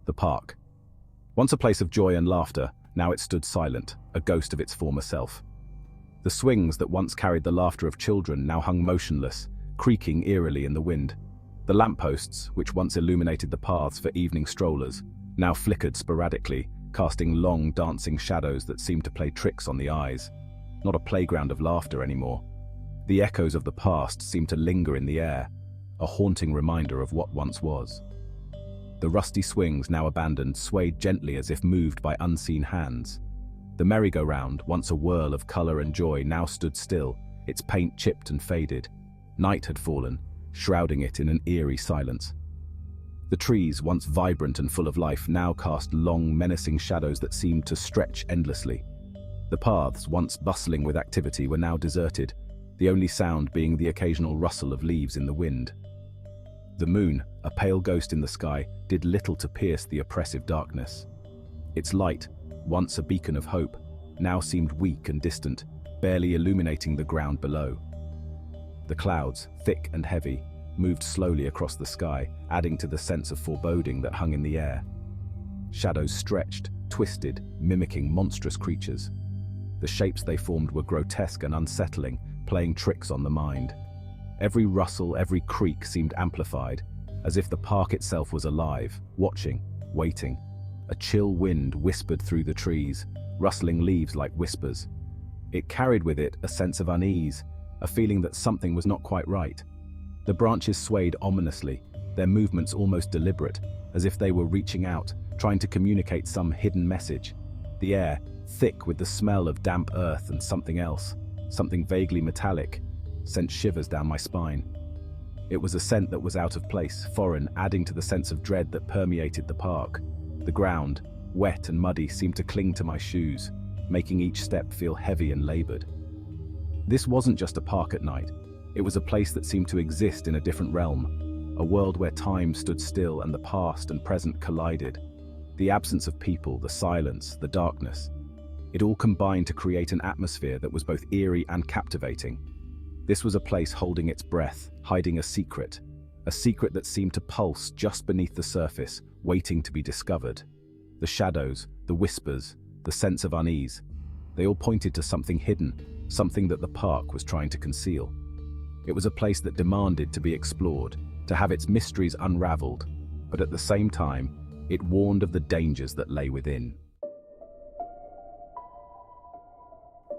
The park. Once a place of joy and laughter, now it stood silent, a ghost of its former self. The swings that once carried the laughter of children now hung motionless, creaking eerily in the wind. The lampposts, which once illuminated the paths for evening strollers, now flickered sporadically, casting long, dancing shadows that seemed to play tricks on the eyes. Not a playground of laughter anymore. The echoes of the past seemed to linger in the air, a haunting reminder of what once was. The rusty swings, now abandoned, swayed gently as if moved by unseen hands. The merry-go-round, once a whirl of color and joy, now stood still, its paint chipped and faded. Night had fallen, shrouding it in an eerie silence. The trees, once vibrant and full of life, now cast long, menacing shadows that seemed to stretch endlessly. The paths, once bustling with activity, were now deserted, the only sound being the occasional rustle of leaves in the wind. The moon, a pale ghost in the sky, did little to pierce the oppressive darkness. Its light, once a beacon of hope, now seemed weak and distant, barely illuminating the ground below. The clouds, thick and heavy, moved slowly across the sky, adding to the sense of foreboding that hung in the air. Shadows stretched, twisted, mimicking monstrous creatures. The shapes they formed were grotesque and unsettling, playing tricks on the mind. Every rustle, every creak seemed amplified, as if the park itself was alive, watching, waiting. A chill wind whispered through the trees, rustling leaves like whispers. It carried with it a sense of unease, a feeling that something was not quite right. The branches swayed ominously, their movements almost deliberate, as if they were reaching out, trying to communicate some hidden message. The air, thick with the smell of damp earth and something else, something vaguely metallic, sent shivers down my spine. It was a scent that was out of place, foreign, adding to the sense of dread that permeated the park. The ground, wet and muddy, seemed to cling to my shoes, making each step feel heavy and labored. This wasn't just a park at night. It was a place that seemed to exist in a different realm, a world where time stood still and the past and present collided. The absence of people, the silence, the darkness, it all combined to create an atmosphere that was both eerie and captivating. This was a place holding its breath, hiding a secret that seemed to pulse just beneath the surface, waiting to be discovered. The shadows, the whispers, the sense of unease, they all pointed to something hidden, something that the park was trying to conceal. It was a place that demanded to be explored, to have its mysteries unraveled, but at the same time, it warned of the dangers that lay within.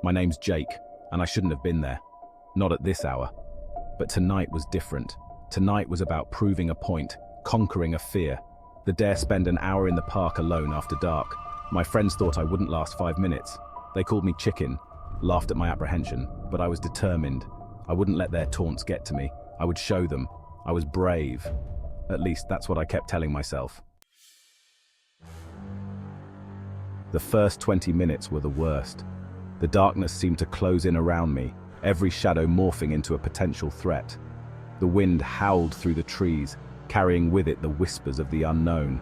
My name's Jake, and I shouldn't have been there. Not at this hour. But tonight was different. Tonight was about proving a point, conquering a fear. The dare spend an hour in the park alone after dark. My friends thought I wouldn't last 5 minutes. They called me chicken, laughed at my apprehension, but I was determined. I wouldn't let their taunts get to me. I would show them. I was brave. At least that's what I kept telling myself. The first 20 minutes were the worst. The darkness seemed to close in around me, every shadow morphing into a potential threat. The wind howled through the trees, carrying with it the whispers of the unknown.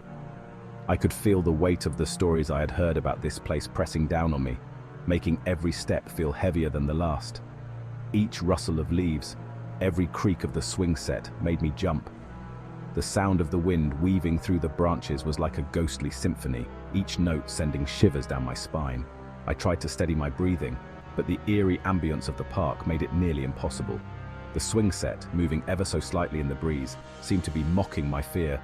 I could feel the weight of the stories I had heard about this place pressing down on me, making every step feel heavier than the last. Each rustle of leaves, every creak of the swing set made me jump. The sound of the wind weaving through the branches was like a ghostly symphony, each note sending shivers down my spine. I tried to steady my breathing, but the eerie ambience of the park made it nearly impossible. The swing set, moving ever so slightly in the breeze, seemed to be mocking my fear.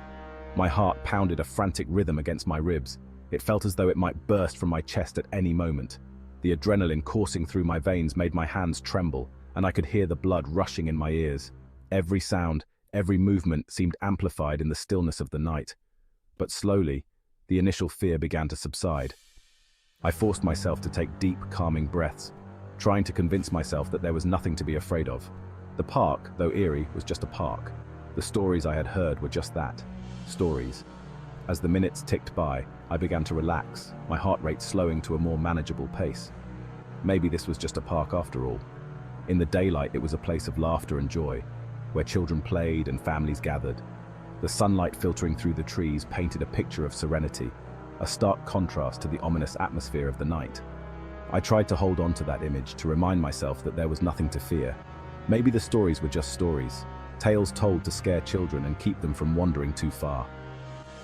My heart pounded a frantic rhythm against my ribs. It felt as though it might burst from my chest at any moment. The adrenaline coursing through my veins made my hands tremble, and I could hear the blood rushing in my ears. Every sound, every movement seemed amplified in the stillness of the night. But slowly, the initial fear began to subside. I forced myself to take deep, calming breaths, trying to convince myself that there was nothing to be afraid of. The park, though eerie, was just a park. The stories I had heard were just that, stories. As the minutes ticked by, I began to relax, my heart rate slowing to a more manageable pace. Maybe this was just a park after all. In the daylight, it was a place of laughter and joy, where children played and families gathered. The sunlight filtering through the trees painted a picture of serenity, a stark contrast to the ominous atmosphere of the night. I tried to hold on to that image, to remind myself that there was nothing to fear. Maybe the stories were just stories, tales told to scare children and keep them from wandering too far.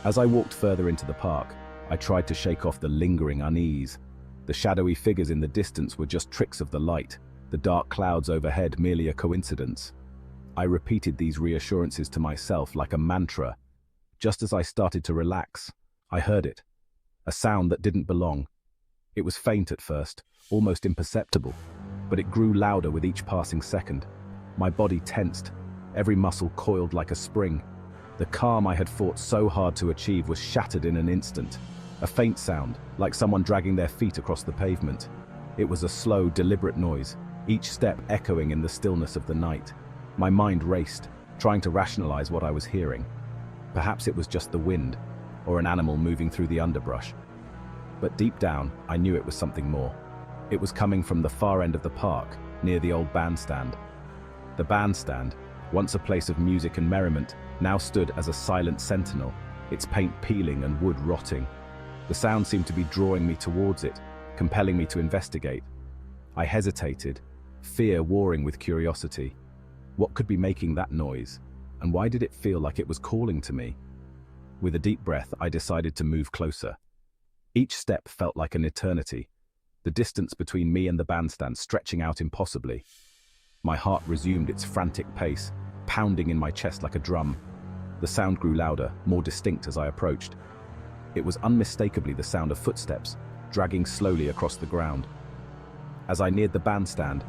As I walked further into the park, I tried to shake off the lingering unease. The shadowy figures in the distance were just tricks of the light, the dark clouds overhead merely a coincidence. I repeated these reassurances to myself like a mantra. Just as I started to relax, I heard it. A sound that didn't belong. It was faint at first, almost imperceptible, but it grew louder with each passing second. My body tensed, every muscle coiled like a spring. The calm I had fought so hard to achieve was shattered in an instant. A faint sound, like someone dragging their feet across the pavement. It was a slow, deliberate noise, each step echoing in the stillness of the night. My mind raced, trying to rationalize what I was hearing. Perhaps it was just the wind, or an animal moving through the underbrush. But deep down, I knew it was something more. It was coming from the far end of the park, near the old bandstand. The bandstand, once a place of music and merriment, now stood as a silent sentinel, its paint peeling and wood rotting. The sound seemed to be drawing me towards it, compelling me to investigate. I hesitated, fear warring with curiosity. What could be making that noise, and why did it feel like it was calling to me? With a deep breath, I decided to move closer. Each step felt like an eternity, the distance between me and the bandstand stretching out impossibly. My heart resumed its frantic pace, pounding in my chest like a drum. The sound grew louder, more distinct as I approached. It was unmistakably the sound of footsteps, dragging slowly across the ground. As I neared the bandstand,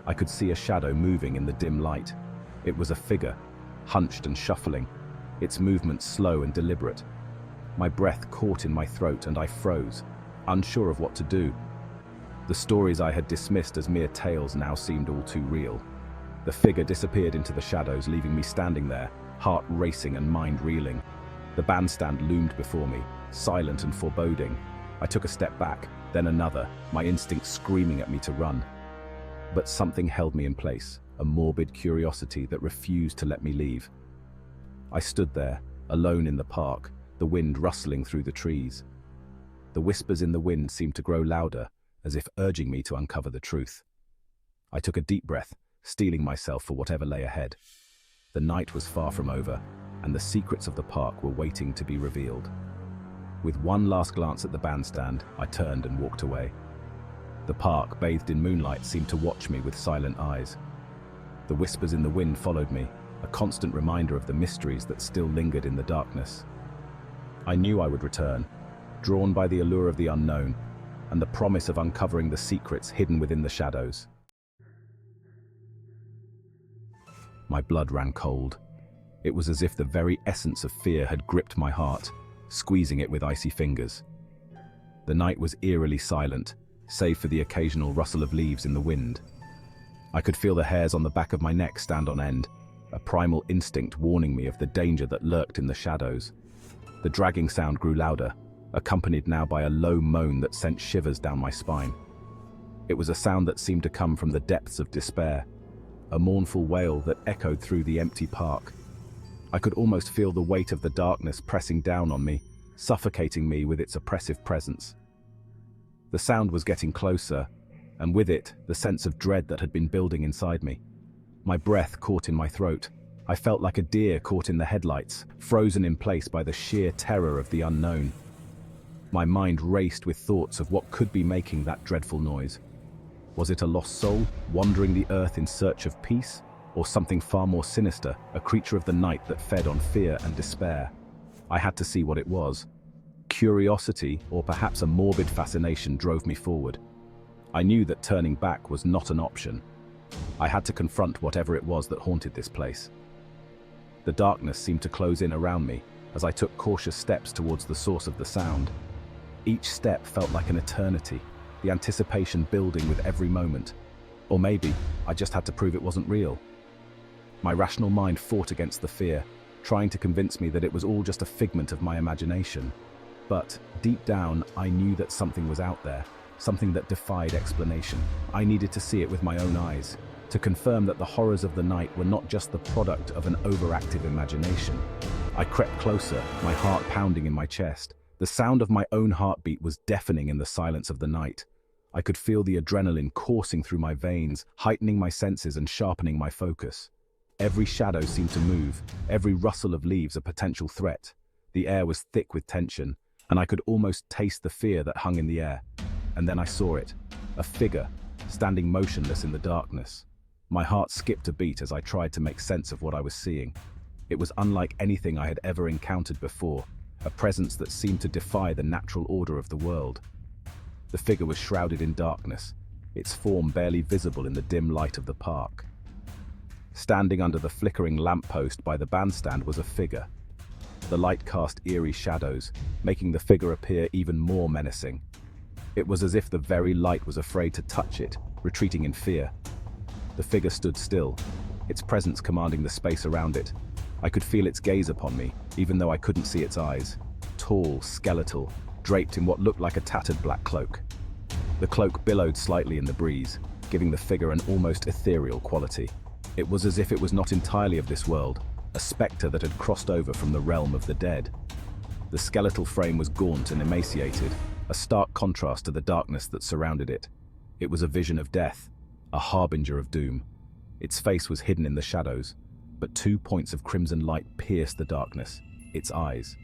I could see a shadow moving in the dim light. It was a figure, hunched and shuffling, its movements slow and deliberate. My breath caught in my throat and I froze, unsure of what to do. The stories I had dismissed as mere tales now seemed all too real. The figure disappeared into the shadows, leaving me standing there, heart racing and mind reeling. The bandstand loomed before me, silent and foreboding. I took a step back, then another, my instinct screaming at me to run. But something held me in place, a morbid curiosity that refused to let me leave. I stood there, alone in the park, the wind rustling through the trees. The whispers in the wind seemed to grow louder, as if urging me to uncover the truth. I took a deep breath, steeling myself for whatever lay ahead. The night was far from over, and the secrets of the park were waiting to be revealed. With one last glance at the bandstand, I turned and walked away. The park, bathed in moonlight, seemed to watch me with silent eyes. The whispers in the wind followed me, a constant reminder of the mysteries that still lingered in the darkness. I knew I would return, drawn by the allure of the unknown, and the promise of uncovering the secrets hidden within the shadows. My blood ran cold. It was as if the very essence of fear had gripped my heart, squeezing it with icy fingers. The night was eerily silent, save for the occasional rustle of leaves in the wind. I could feel the hairs on the back of my neck stand on end, a primal instinct warning me of the danger that lurked in the shadows. The dragging sound grew louder, accompanied now by a low moan that sent shivers down my spine. It was a sound that seemed to come from the depths of despair, a mournful wail that echoed through the empty park. I could almost feel the weight of the darkness pressing down on me, suffocating me with its oppressive presence. The sound was getting closer, and with it, the sense of dread that had been building inside me. My breath caught in my throat. I felt like a deer caught in the headlights, frozen in place by the sheer terror of the unknown. My mind raced with thoughts of what could be making that dreadful noise. Was it a lost soul, wandering the earth in search of peace? Or something far more sinister, a creature of the night that fed on fear and despair? I had to see what it was. Curiosity, or perhaps a morbid fascination, drove me forward. I knew that turning back was not an option. I had to confront whatever it was that haunted this place. The darkness seemed to close in around me as I took cautious steps towards the source of the sound. Each step felt like an eternity, the anticipation building with every moment. Or maybe I just had to prove it wasn't real. My rational mind fought against the fear, trying to convince me that it was all just a figment of my imagination. But deep down, I knew that something was out there, something that defied explanation. I needed to see it with my own eyes, to confirm that the horrors of the night were not just the product of an overactive imagination. I crept closer, my heart pounding in my chest. The sound of my own heartbeat was deafening in the silence of the night. I could feel the adrenaline coursing through my veins, heightening my senses and sharpening my focus. Every shadow seemed to move, every rustle of leaves a potential threat. The air was thick with tension, and I could almost taste the fear that hung in the air. And then I saw it, a figure, standing motionless in the darkness. My heart skipped a beat as I tried to make sense of what I was seeing. It was unlike anything I had ever encountered before, a presence that seemed to defy the natural order of the world. The figure was shrouded in darkness, its form barely visible in the dim light of the park. Standing under the flickering lamppost by the bandstand was a figure. The light cast eerie shadows, making the figure appear even more menacing. It was as if the very light was afraid to touch it, retreating in fear. The figure stood still, its presence commanding the space around it. I could feel its gaze upon me, even though I couldn't see its eyes. Tall, skeletal, draped in what looked like a tattered black cloak. The cloak billowed slightly in the breeze, giving the figure an almost ethereal quality. It was as if it was not entirely of this world, a spectre that had crossed over from the realm of the dead. The skeletal frame was gaunt and emaciated, a stark contrast to the darkness that surrounded it. It was a vision of death, a harbinger of doom. Its face was hidden in the shadows, but 2 points of crimson light pierced the darkness, its eyes.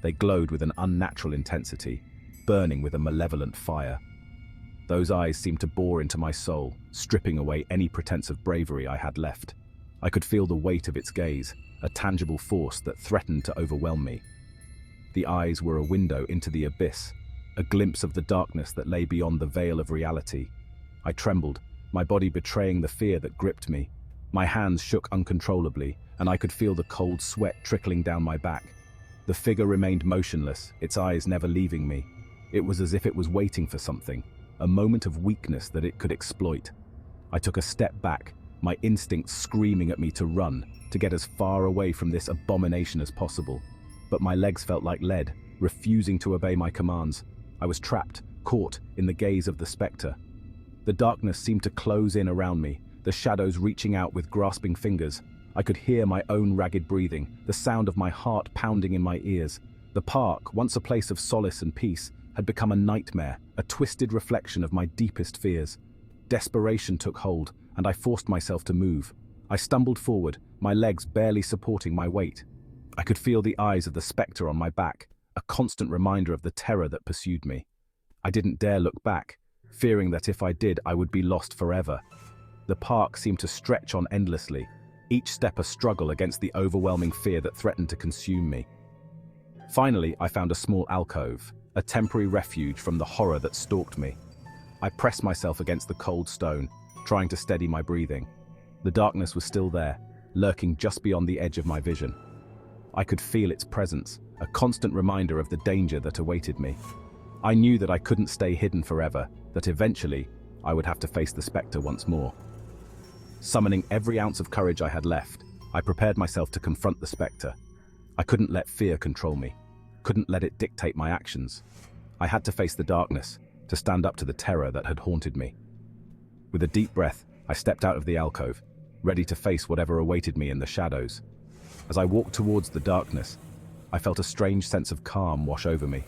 They glowed with an unnatural intensity, burning with a malevolent fire. Those eyes seemed to bore into my soul, stripping away any pretense of bravery I had left. I could feel the weight of its gaze, a tangible force that threatened to overwhelm me. The eyes were a window into the abyss, a glimpse of the darkness that lay beyond the veil of reality. I trembled, my body betraying the fear that gripped me. My hands shook uncontrollably, and I could feel the cold sweat trickling down my back. The figure remained motionless, its eyes never leaving me. It was as if it was waiting for something, a moment of weakness that it could exploit. I took a step back, my instincts screaming at me to run, to get as far away from this abomination as possible. But my legs felt like lead, refusing to obey my commands. I was trapped, caught in the gaze of the spectre. The darkness seemed to close in around me, the shadows reaching out with grasping fingers. I could hear my own ragged breathing, the sound of my heart pounding in my ears. The park, once a place of solace and peace, had become a nightmare, a twisted reflection of my deepest fears. Desperation took hold, and I forced myself to move. I stumbled forward, my legs barely supporting my weight. I could feel the eyes of the spectre on my back, a constant reminder of the terror that pursued me. I didn't dare look back, fearing that if I did, I would be lost forever. The park seemed to stretch on endlessly, each step a struggle against the overwhelming fear that threatened to consume me. Finally, I found a small alcove, a temporary refuge from the horror that stalked me. I pressed myself against the cold stone, trying to steady my breathing. The darkness was still there, lurking just beyond the edge of my vision. I could feel its presence, a constant reminder of the danger that awaited me. I knew that I couldn't stay hidden forever, that eventually I would have to face the spectre once more. Summoning every ounce of courage I had left, I prepared myself to confront the spectre. I couldn't let fear control me, couldn't let it dictate my actions. I had to face the darkness, to stand up to the terror that had haunted me. With a deep breath, I stepped out of the alcove, ready to face whatever awaited me in the shadows. As I walked towards the darkness, I felt a strange sense of calm wash over me.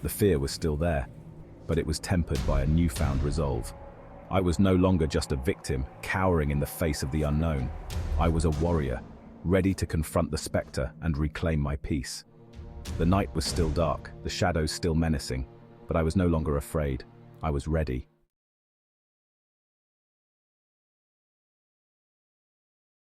The fear was still there, but it was tempered by a newfound resolve. I was no longer just a victim, cowering in the face of the unknown. I was a warrior, ready to confront the spectre and reclaim my peace. The night was still dark, the shadows still menacing, but I was no longer afraid. I was ready.